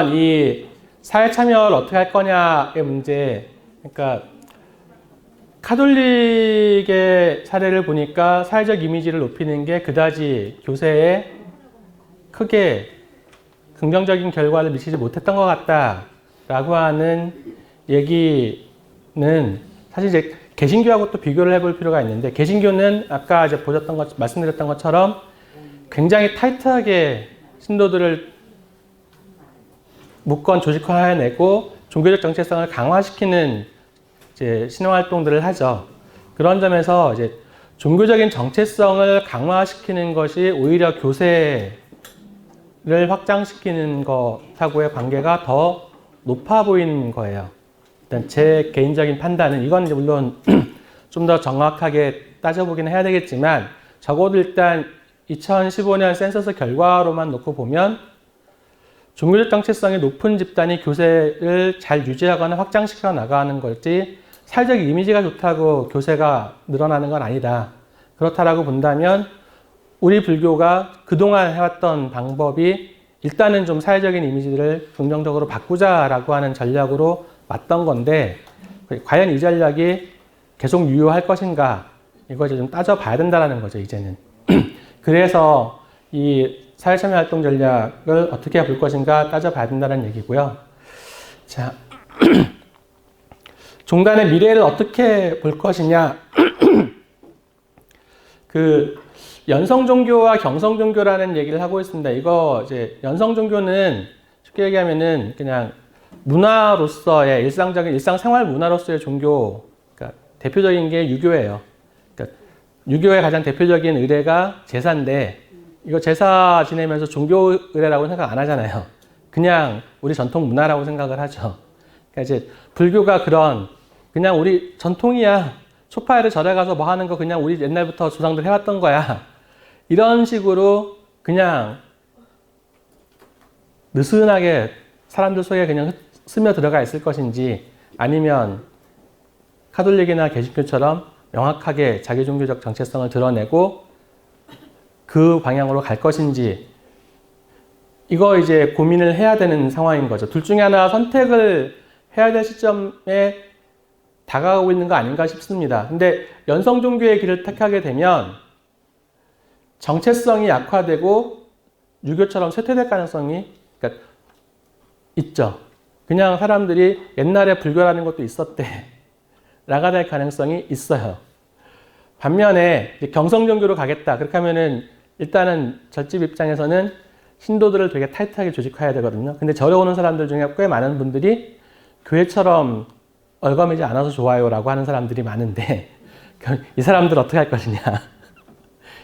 이 사회 참여를 어떻게 할 거냐의 문제, 그러니까 카톨릭의 사례를 보니까 사회적 이미지를 높이는 게 그다지 교세에 크게 긍정적인 결과를 미치지 못했던 것 같다라고 하는 얘기는 사실 이제 개신교하고 또 비교를 해볼 필요가 있는데, 개신교는 아까 이제 말씀드렸던 것처럼 굉장히 타이트하게 신도들을 묶건 조직화해내고 종교적 정체성을 강화시키는 이제 신앙 활동들을 하죠. 그런 점에서 이제 종교적인 정체성을 강화시키는 것이 오히려 교세를 확장시키는 것하고의 관계가 더 높아 보이는 거예요. 일단 제 개인적인 판단은, 이건 이제 물론 좀 더 정확하게 따져보긴 해야 되겠지만, 적어도 일단 2015년 센서스 결과로만 놓고 보면 종교적 정체성이 높은 집단이 교세를 잘 유지하거나 확장시켜 나가는 거지, 사회적 이미지가 좋다고 교세가 늘어나는 건 아니다. 그렇다라고 본다면 우리 불교가 그동안 해왔던 방법이 일단은 좀 사회적인 이미지를 긍정적으로 바꾸자라고 하는 전략으로 맞던 건데, 과연 이 전략이 계속 유효할 것인가, 이거 이제 좀 따져봐야 된다는 거죠, 이제는. 그래서 이 사회참여활동 전략을 어떻게 볼 것인가 따져봐야 된다는 얘기고요. 자, 종단의 미래를 어떻게 볼 것이냐. 그 연성종교와 경성종교라는 얘기를 하고 있습니다. 이거 이제 연성종교는 쉽게 얘기하면은 그냥 문화로서의 일상생활 문화로서의 종교, 그러니까 대표적인 게 유교예요. 그러니까 유교의 가장 대표적인 의례가 제사인데, 이거 제사 지내면서 종교 의례라고 생각 안 하잖아요. 그냥 우리 전통 문화라고 생각을 하죠. 그러니까 이제 불교가 그냥 우리 전통이야. 초파회를 절에 가서 뭐 하는 거 그냥 우리 옛날부터 조상들 해왔던 거야. 이런 식으로 그냥 느슨하게 사람들 속에 그냥 스며 들어가 있을 것인지, 아니면 카톨릭이나 개신교처럼 명확하게 자기 종교적 정체성을 드러내고 그 방향으로 갈 것인지, 이거 이제 고민을 해야 되는 상황인 거죠. 둘 중에 하나 선택을 해야 될 시점에 다가가고 있는 거 아닌가 싶습니다. 근데 연성종교의 길을 택하게 되면 정체성이 약화되고 유교처럼 쇠퇴될 가능성이 그러니까 있죠. 그냥 사람들이 옛날에 불교라는 것도 있었대 라가 될 가능성이 있어요. 반면에 경성종교로 가겠다, 그렇게 하면은 일단은 절집 입장에서는 신도들을 되게 타이트하게 조직화해야 되거든요. 근데 절에 오는 사람들 중에 꽤 많은 분들이 교회처럼 얼거매지 않아서 좋아요 라고 하는 사람들이 많은데, 이 사람들 어떻게 할 것이냐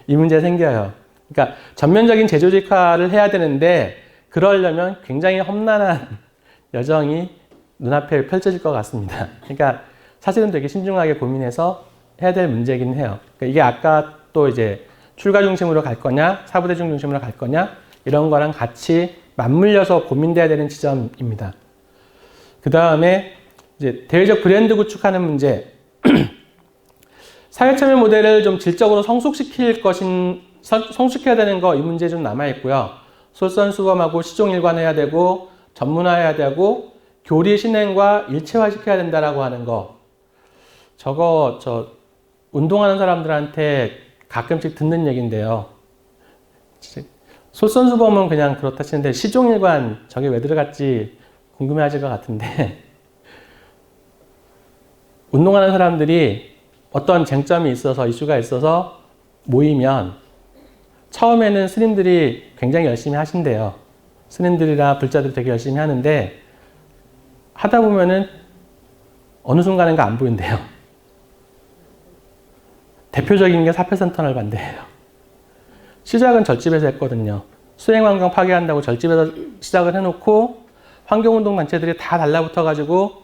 이 문제 생겨요. 그러니까 전면적인 재조직화를 해야 되는데, 그러려면 굉장히 험난한 여정이 눈앞에 펼쳐질 것 같습니다. 그러니까 사실은 되게 신중하게 고민해서 해야 될 문제긴 해요. 그러니까 이게 아까 또 이제 출가 중심으로 갈 거냐, 사부대중 중심으로 갈 거냐, 이런 거랑 같이 맞물려서 고민돼야 되는 지점입니다. 그 다음에 이제 대외적 브랜드 구축하는 문제. 사회참여 모델을 좀 질적으로 성숙시켜야 되는 거, 이 문제 좀 남아있고요. 솔선수범하고 시종일관해야 되고, 전문화해야 되고, 교리 신행과 일체화시켜야 된다라고 하는 거. 저거, 운동하는 사람들한테 가끔씩 듣는 얘기인데요. 솔선수범은 그냥 그렇다 치는데, 시종일관, 저게 왜 들어갔지 궁금해 하실 것 같은데, 운동하는 사람들이 어떤 쟁점이 있어서, 이슈가 있어서 모이면 처음에는 스님들이 굉장히 열심히 하신대요. 스님들이나 불자들이 되게 열심히 하는데, 하다 보면은 어느 순간인가 안 보인대요. 대표적인 게 사패선턴을 반대해요. 시작은 절집에서 했거든요. 수행환경 파괴한다고 절집에서 시작을 해놓고 환경운동 단체들이 다 달라붙어가지고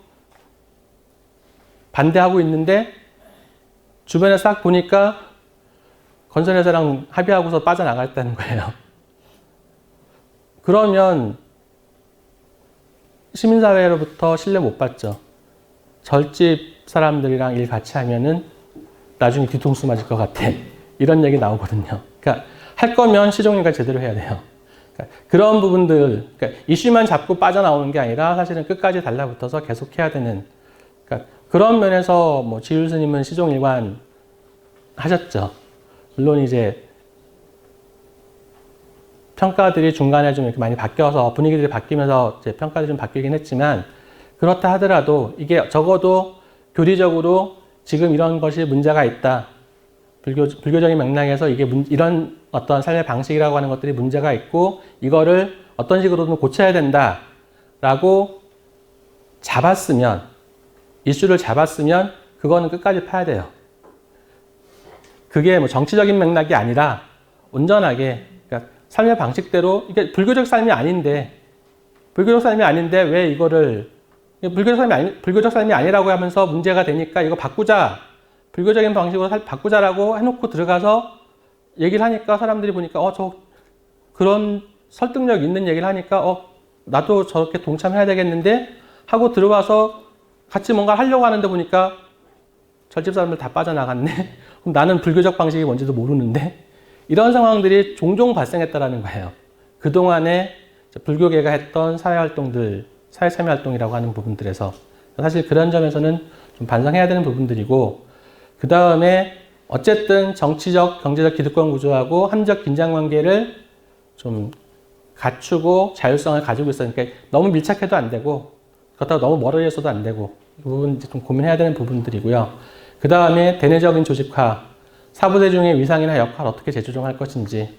반대하고 있는데, 주변에 싹 보니까 건설회사랑 합의하고서 빠져나갔다는 거예요. 그러면 시민사회로부터 신뢰 못 받죠. 절집 사람들이랑 일 같이 하면은 나중에 뒤통수 맞을 것 같아, 이런 얘기 나오거든요. 그러니까 할 거면 시종일관 제대로 해야 돼요. 그런 부분들, 그러니까 이슈만 잡고 빠져나오는 게 아니라 사실은 끝까지 달라붙어서 계속해야 되는, 그러니까 그런 면에서 뭐 지율 스님은 시종일관 하셨죠. 물론 이제 평가들이 중간에 좀 이렇게 많이 바뀌어서 분위기들이 바뀌면서 이제 평가들이 좀 바뀌긴 했지만, 그렇다 하더라도 이게 적어도 교리적으로 지금 이런 것이 문제가 있다. 불교적인 맥락에서 이게 이런 어떤 삶의 방식이라고 하는 것들이 문제가 있고 이거를 어떤 식으로든 고쳐야 된다라고 잡았으면, 이슈를 잡았으면 그거는 끝까지 파야 돼요. 그게 뭐 정치적인 맥락이 아니라 온전하게, 그러니까 삶의 방식대로, 이게 불교적 삶이 아닌데 왜 이거를 불교적 삶이 아니라고 하면서 문제가 되니까 이거 바꾸자, 불교적인 방식으로 바꾸자라고 해놓고 들어가서 얘기를 하니까 사람들이 보니까 저 그런 설득력 있는 얘기를 하니까 나도 저렇게 동참해야 되겠는데 하고 들어와서 같이 뭔가 하려고 하는데 보니까 절집 사람들 다 빠져나갔네. 그럼 나는 불교적 방식이 뭔지도 모르는데, 이런 상황들이 종종 발생했다라는 거예요. 그동안에 불교계가 했던 사회활동들, 사회참여활동이라고 하는 부분들에서 사실 그런 점에서는 좀 반성해야 되는 부분들이고, 그 다음에 어쨌든 정치적, 경제적 기득권 구조하고 함적 긴장관계를 좀 갖추고 자율성을 가지고 있어요. 그러니까 너무 밀착해도 안 되고 그렇다고 너무 멀어져서도 안 되고, 이 부분 좀 고민해야 되는 부분들이고요. 그 다음에 대내적인 조직화, 사부대중의 위상이나 역할 어떻게 재조정할 것인지,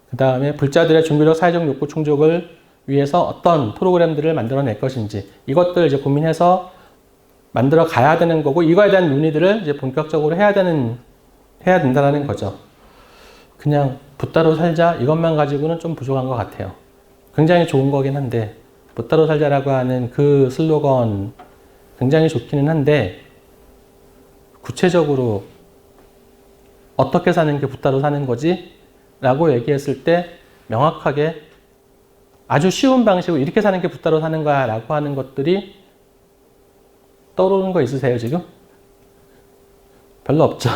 그 다음에 불자들의 종교적 사회적 욕구 충족을 위해서 어떤 프로그램들을 만들어낼 것인지, 이것들 이제 고민해서 만들어 가야 되는 거고, 이거에 대한 논의들을 이제 본격적으로 해야 된다는 거죠. 그냥 붓다로 살자 이것만 가지고는 좀 부족한 것 같아요. 굉장히 좋은 거긴 한데, 붓다로 살자라고 하는 그 슬로건 굉장히 좋기는 한데, 구체적으로 어떻게 사는 게 붓다로 사는 거지? 라고 얘기했을 때 명확하게 아주 쉬운 방식으로 이렇게 사는 게 붓다로 사는 거야 라고 하는 것들이 떠오르는 거 있으세요, 지금? 별로 없죠.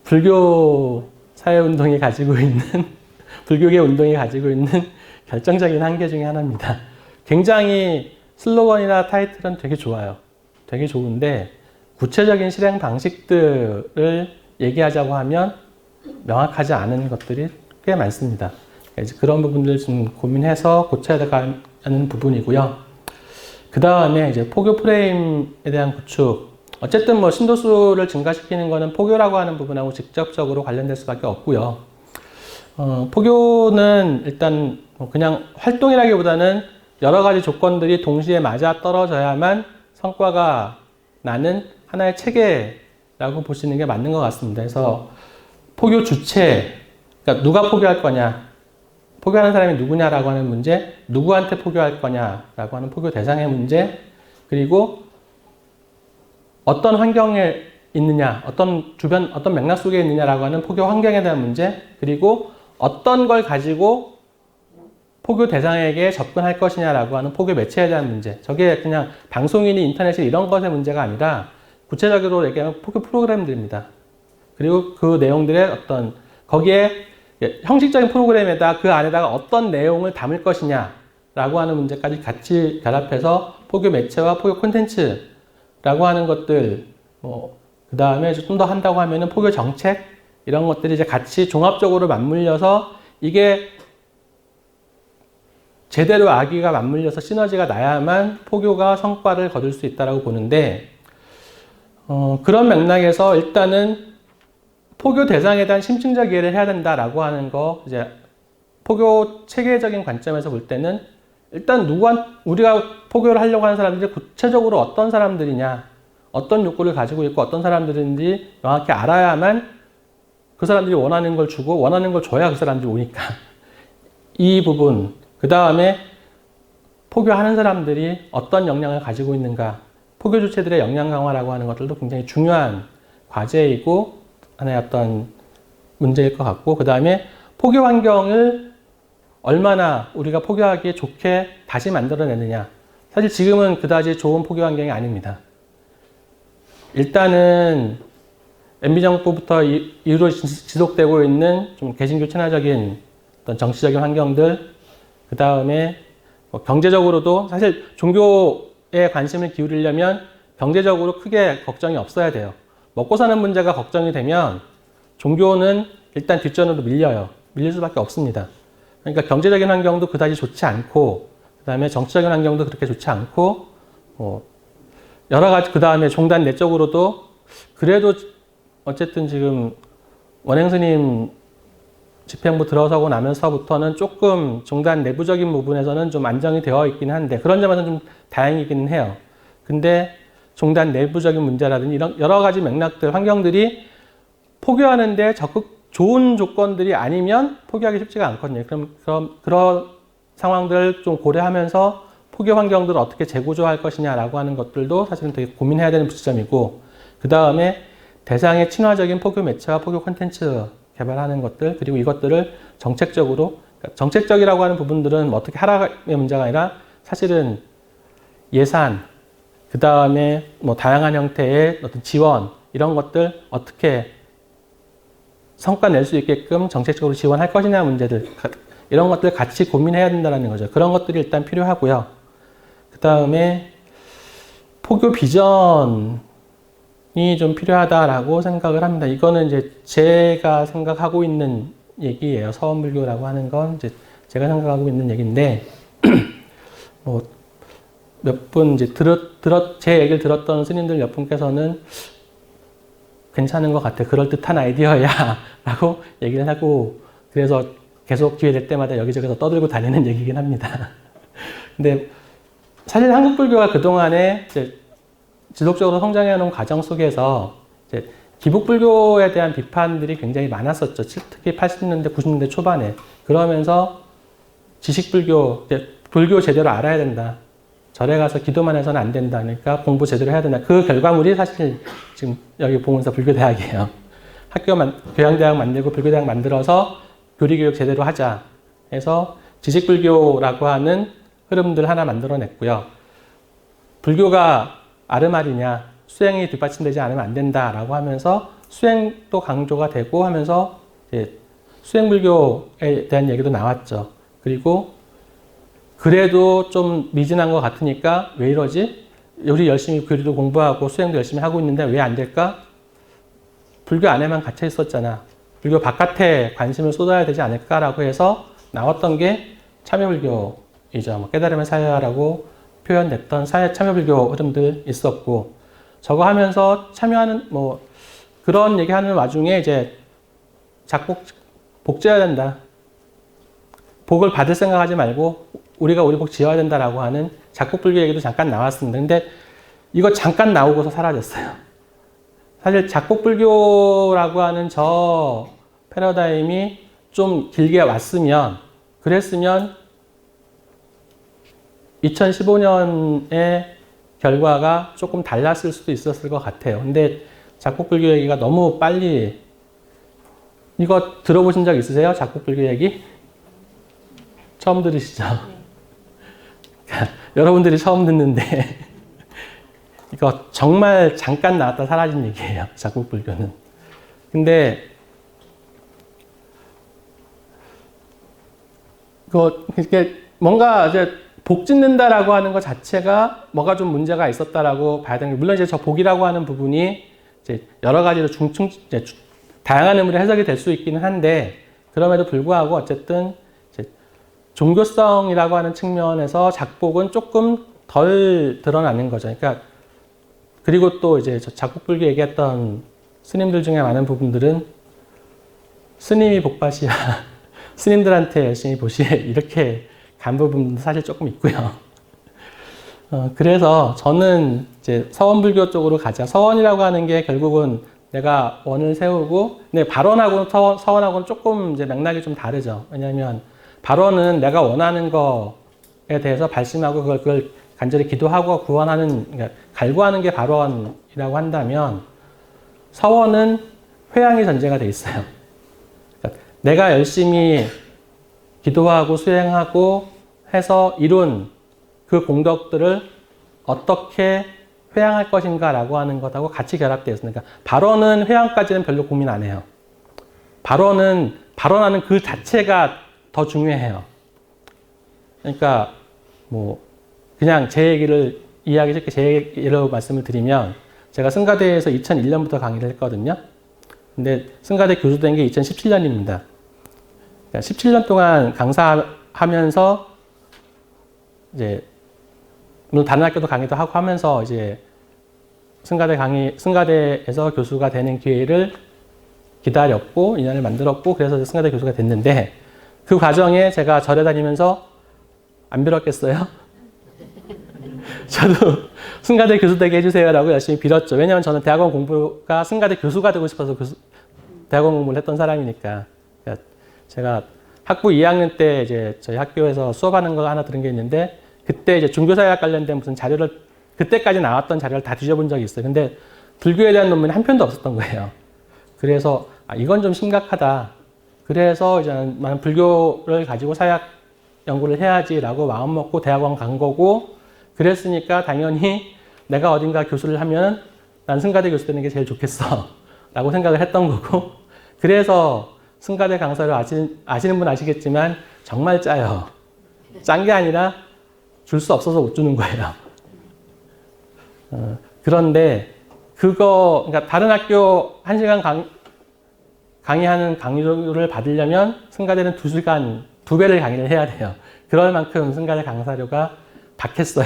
불교 사회운동이 가지고 있는, 불교계 운동이 가지고 있는 결정적인 한계 중에 하나입니다. 굉장히 슬로건이나 타이틀은 되게 좋아요. 되게 좋은데 구체적인 실행 방식들을 얘기하자고 하면 명확하지 않은 것들이 꽤 많습니다. 그런 부분들 좀 고민해서 고쳐야 되는 부분이고요. 그 다음에 이제 포교 프레임에 대한 구축. 어쨌든 뭐 신도수를 증가시키는 거는 포교라고 하는 부분하고 직접적으로 관련될 수밖에 없고요. 포교는 일단 그냥 활동이라기보다는 여러 가지 조건들이 동시에 맞아 떨어져야만 성과가 나는 하나의 체계라고 보시는 게 맞는 것 같습니다. 그래서 포교 주체, 그러니까 누가 포교할 거냐, 포교하는 사람이 누구냐라고 하는 문제, 누구한테 포교할 거냐라고 하는 포교 대상의 문제, 그리고 어떤 환경에 있느냐, 어떤 맥락 속에 있느냐라고 하는 포교 환경에 대한 문제, 그리고 어떤 걸 가지고 포교 대상에게 접근할 것이냐라고 하는 포교 매체에 대한 문제. 저게 그냥 방송이니 인터넷이 이런 것의 문제가 아니라 구체적으로 얘기하면 포교 프로그램들입니다. 그리고 그 내용들의 어떤 거기에 형식적인 프로그램에다 그 안에다가 어떤 내용을 담을 것이냐라고 하는 문제까지 같이 결합해서 포교 매체와 포교 콘텐츠라고 하는 것들, 그 다음에 좀 더 한다고 하면은 포교 정책 이런 것들이 이제 같이 종합적으로 맞물려서 이게 제대로 아기가 맞물려서 시너지가 나야만 포교가 성과를 거둘 수 있다라고 보는데, 그런 맥락에서 일단은 포교 대상에 대한 심층적 이해를 해야 된다라고 하는 거, 이제 포교 체계적인 관점에서 볼 때는 일단 우리가 포교를 하려고 하는 사람들이 구체적으로 어떤 사람들이냐, 어떤 욕구를 가지고 있고 어떤 사람들인지 명확히 알아야만 그 사람들이 원하는 걸 주고 원하는 걸 줘야 그 사람들이 오니까. 이 부분, 그 다음에 포교하는 사람들이 어떤 역량을 가지고 있는가, 포교 주체들의 역량 강화라고 하는 것들도 굉장히 중요한 과제이고 하나의 어떤 문제일 것 같고, 그 다음에 포교 환경을 얼마나 우리가 포교하기에 좋게 다시 만들어내느냐. 사실 지금은 그다지 좋은 포교 환경이 아닙니다. 일단은 MB정부부터 이후로 지속되고 있는 좀 개신교 친화적인 어떤 정치적인 환경들, 그 다음에 뭐 경제적으로도 사실 종교에 관심을 기울이려면 경제적으로 크게 걱정이 없어야 돼요. 먹고 사는 문제가 걱정이 되면 종교는 일단 뒷전으로 밀려요. 밀릴 수밖에 없습니다. 그러니까 경제적인 환경도 그다지 좋지 않고, 그 다음에 정치적인 환경도 그렇게 좋지 않고, 여러 가지, 그 다음에 종단 내적으로도 그래도 어쨌든 지금 원행스님 집행부 들어서고 나면서부터는 조금 종단 내부적인 부분에서는 좀 안정이 되어 있긴 한데, 그런 점에서는 좀 다행이기는 해요. 근데 종단 내부적인 문제라든지 이런 여러 가지 맥락들, 환경들이 포교하는데 적극 좋은 조건들이 아니면 포기하기 쉽지가 않거든요. 그런 상황들을 좀 고려하면서 포교 환경들을 어떻게 재구조할 것이냐라고 하는 것들도 사실은 되게 고민해야 되는 지점이고, 그 다음에 대상의 친화적인 포교 매체와 포교 콘텐츠 개발하는 것들, 그리고 이것들을 정책적으로, 그러니까 정책적이라고 하는 부분들은 뭐 어떻게 하라의 문제가 아니라 사실은 예산, 그 다음에 뭐 다양한 형태의 어떤 지원, 이런 것들 어떻게 성과 낼 수 있게끔 정책적으로 지원할 것이냐 문제들, 이런 것들 같이 고민해야 된다는 거죠. 그런 것들이 일단 필요하고요. 그 다음에 포교 비전이 좀 필요하다라고 생각을 합니다. 이거는 이제 제가 생각하고 있는 얘기예요. 서원불교라고 하는 건 이제 제가 생각하고 있는 얘기인데, 뭐 몇 분 이제 제 얘기를 들었던 스님들 몇 분께서는 괜찮은 것 같아. 그럴듯한 아이디어야. 라고 얘기를 하고, 그래서 계속 기회 될 때마다 여기저기서 떠들고 다니는 얘기긴 합니다. 근데 사실 한국 불교가 그동안에 이제 지속적으로 성장해 놓은 과정 속에서 이제 기복 불교에 대한 비판들이 굉장히 많았었죠. 특히 80년대, 90년대 초반에. 그러면서 지식 불교, 불교 제대로 알아야 된다. 절에 가서 기도만 해서는 안 된다. 그러니까 공부 제대로 해야 된다. 그 결과물이 사실 지금 여기 보문사 불교대학이에요. 교양대학 만들고 불교대학 만들어서 교리교육 제대로 하자 해서 지식불교라고 하는 흐름들 하나 만들어냈고요. 불교가 아르말이냐, 수행이 뒷받침되지 않으면 안 된다라고 하면서 수행도 강조가 되고 하면서 수행불교에 대한 얘기도 나왔죠. 그리고 그래도 좀 미진한 것 같으니까 왜 이러지? 우리 열심히 교리도 공부하고 수행도 열심히 하고 있는데 왜 안 될까? 불교 안에만 갇혀 있었잖아. 불교 바깥에 관심을 쏟아야 되지 않을까라고 해서 나왔던 게 참여불교이죠. 뭐 깨달음의 사회화라고 표현됐던 참여불교 흐름들 있었고, 저거 하면서 참여하는 뭐 그런 얘기하는 와중에 이제 작복 복지해야 된다. 복을 받을 생각하지 말고 우리가 우리 복 지어야 된다라고 하는 작복불교 얘기도 잠깐 나왔습니다. 근데 이거 잠깐 나오고서 사라졌어요. 사실 작복불교라고 하는 저 패러다임이 좀 길게 왔으면, 그랬으면 2015년의 결과가 조금 달랐을 수도 있었을 것 같아요. 근데 작복불교 얘기가 너무 빨리, 이거 들어보신 적 있으세요? 작복불교 얘기? 처음 들으시죠? 여러분들이 처음 듣는데 이거 정말 잠깐 나왔다 사라진 얘기예요. 작복불교는. 근데 이게 뭔가 이제 복 짓는다라고 하는 것 자체가 뭐가 좀 문제가 있었다라고 봐야 되는 게, 물론 이제 저 복이라고 하는 부분이 이제 여러 가지로 다양한 의미로 해석이 될 수 있기는 한데, 그럼에도 불구하고 어쨌든 종교성이라고 하는 측면에서 작복은 조금 덜 드러나는 거죠. 그러니까 그리고 또 이제 작복불교 얘기했던 스님들 중에 많은 부분들은 스님이 복받이야, 스님들한테 열심히 보시에, 이렇게 간 부분도 사실 조금 있고요. 그래서 저는 이제 서원불교 쪽으로 가자. 서원이라고 하는 게 결국은 내가 원을 세우고, 근데 발원하고 서원하고는 조금 이제 맥락이 좀 다르죠. 왜냐하면 발원은 내가 원하는 거에 대해서 발심하고 그걸 간절히 기도하고 구원하는, 그러니까 갈구하는 게 발원이라고 한다면, 서원은 회양이 전제가 돼 있어요. 그러니까 내가 열심히 기도하고 수행하고 해서 이룬 그 공덕들을 어떻게 회양할 것인가라고 하는 것하고 같이 결합되어 있으니까, 발원은 회양까지는 별로 고민 안 해요. 발원하는 그 자체가 더 중요해요. 그러니까 뭐 그냥 제 얘기를 이해하기 쉽게 제 예로 말씀을 드리면 제가 승가대에서 2001년부터 강의를 했거든요. 근데 승가대 교수 된 게 2017년입니다. 그러니까 17년 동안 강사하면서 이제 물론 다른 학교도 강의도 하고 하면서 이제 승가대에서 교수가 되는 기회를 기다렸고 인연을 만들었고 그래서 승가대 교수가 됐는데 그 과정에 제가 절에 다니면서 안 빌었겠어요? 저도 승가대 교수 되게 해주세요라고 열심히 빌었죠. 왜냐하면 저는 대학원 공부가 승가대 교수가 되고 싶어서 대학원 공부를 했던 사람이니까. 그러니까 제가 학부 2학년 때 이제 저희 학교에서 수업하는 거 하나 들은 게 있는데 그때 이제 종교사회학 관련된 무슨 자료를 그때까지 나왔던 자료를 다 뒤져본 적이 있어요. 근데 불교에 대한 논문이 한 편도 없었던 거예요. 그래서 이건 좀 심각하다. 그래서 이제 나는 불교를 가지고 사회학 연구를 해야지라고 마음 먹고 대학원 간 거고 그랬으니까 당연히 내가 어딘가 교수를 하면 난 승가대 교수 되는 게 제일 좋겠어 라고 생각을 했던 거고 그래서 승가대 강사를 아시는 분 아시겠지만 정말 짜요. 짠 게 아니라 줄 수 없어서 못 주는 거예요. 그런데 그러니까 다른 학교 1시간 강의하는 강의료를 받으려면 승가대는 2시간, 2배를 강의를 해야 돼요. 그럴 만큼 승가대 강사료가 박했어요.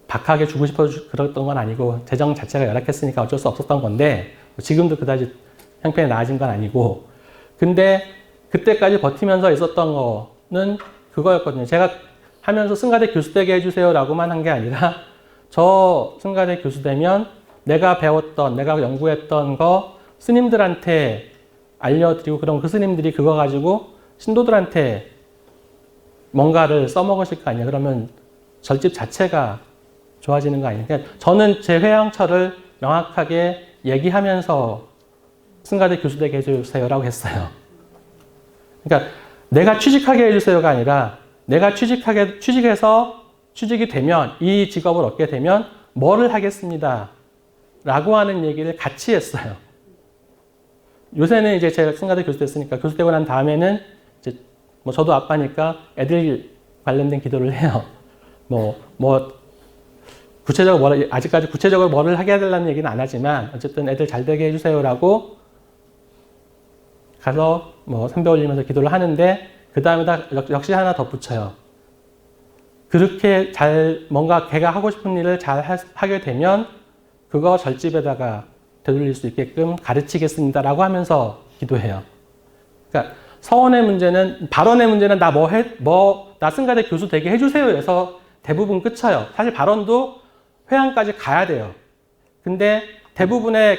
박하게 주고 싶어서 그랬던 건 아니고 재정 자체가 열악했으니까 어쩔 수 없었던 건데 지금도 그다지 형편이 나아진 건 아니고 근데 그때까지 버티면서 있었던 거는 그거였거든요. 제가 하면서 승가대 교수 되게 해주세요라고만 한 게 아니라 저 승가대 교수 되면 내가 배웠던, 내가 연구했던 거 스님들한테 알려드리고 그럼 그 스님들이 그거 가지고 신도들한테 뭔가를 써먹으실 거 아니에요. 그러면 절집 자체가 좋아지는 거 아니에요. 그러니까 저는 제 회양처를 명확하게 얘기하면서 승가대 교수 되게 해주세요라고 했어요. 그러니까 내가 취직하게 해주세요가 아니라 내가 취직해서 취직이 되면 이 직업을 얻게 되면 뭐를 하겠습니다. 라고 하는 얘기를 같이 했어요. 요새는 이제 제가 승가대 교수 됐으니까 교수 되고 난 다음에는 이제 뭐 저도 아빠니까 애들 관련된 기도를 해요. 구체적으로 아직까지 구체적으로 뭐를 하게 해달라는 얘기는 안 하지만 어쨌든 애들 잘 되게 해주세요라고 가서 뭐 삼배 올리면서 기도를 하는데 그 다음에다 역시 하나 덧붙여요. 그렇게 뭔가 걔가 하고 싶은 일을 잘 하게 되면 그거 절집에다가 되돌릴 수 있게끔 가르치겠습니다라고 하면서 기도해요. 그러니까 서원의 문제는, 발언의 문제는 나 승가대 교수 되게 해주세요 해서 대부분 끝쳐요. 사실 발언도 회양까지 가야 돼요. 근데 대부분의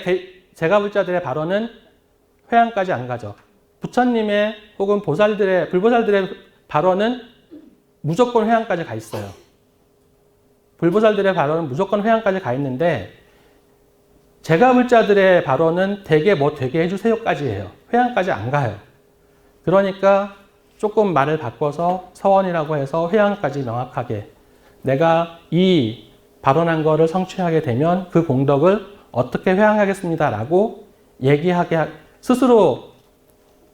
제가불자들의 발언은 회양까지 안 가죠. 부처님의 혹은 불보살들의 발언은 무조건 회양까지 가 있어요. 불보살들의 발언은 무조건 회양까지 가 있는데 제가불자들의 발언은 되게 뭐 되게 해주세요까지 해요. 회양까지 안 가요. 그러니까 조금 말을 바꿔서 서원이라고 해서 회양까지 명확하게 내가 이 발언한 거를 성취하게 되면 그 공덕을 어떻게 회양하겠습니다 라고 얘기하게 스스로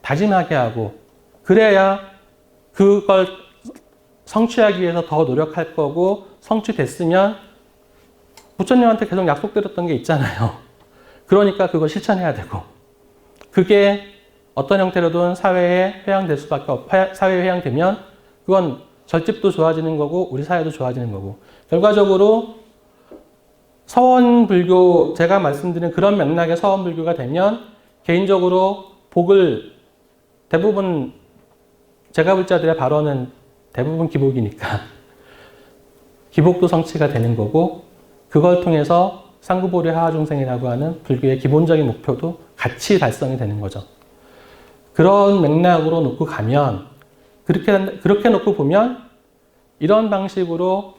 다짐하게 하고 그래야 그걸 성취하기 위해서 더 노력할 거고 성취됐으면 부처님한테 계속 약속드렸던 게 있잖아요. 그러니까 그걸 실천해야 되고 그게 어떤 형태로든 사회에 회양될 수밖에 없고 사회에 회양되면 그건 절집도 좋아지는 거고 우리 사회도 좋아지는 거고 결과적으로 서원불교 제가 말씀드린 그런 맥락의 서원불교가 되면 개인적으로 복을 대부분 제가불자들의 발언은 대부분 기복이니까 기복도 성취가 되는 거고 그걸 통해서 상구보리 하하중생이라고 하는 불교의 기본적인 목표도 같이 달성이 되는 거죠. 그런 맥락으로 놓고 가면 그렇게 놓고 보면 이런 방식으로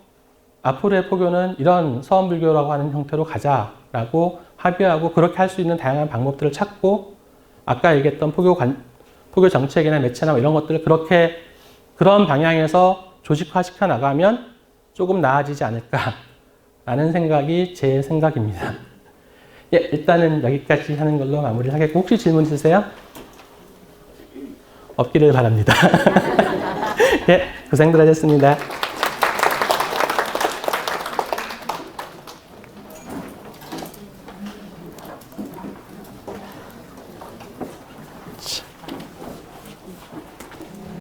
앞으로의 포교는 이런 서원불교라고 하는 형태로 가자라고 합의하고 그렇게 할 수 있는 다양한 방법들을 찾고 아까 얘기했던 포교 정책이나 매체나 이런 것들을 그런 방향에서 조직화시켜 나가면 조금 나아지지 않을까라는 생각이 제 생각입니다. 예, 일단은 여기까지 하는 걸로 마무리를 하겠고 혹시 질문 있으세요? 없기를 바랍니다. 네, 고생들 하셨습니다.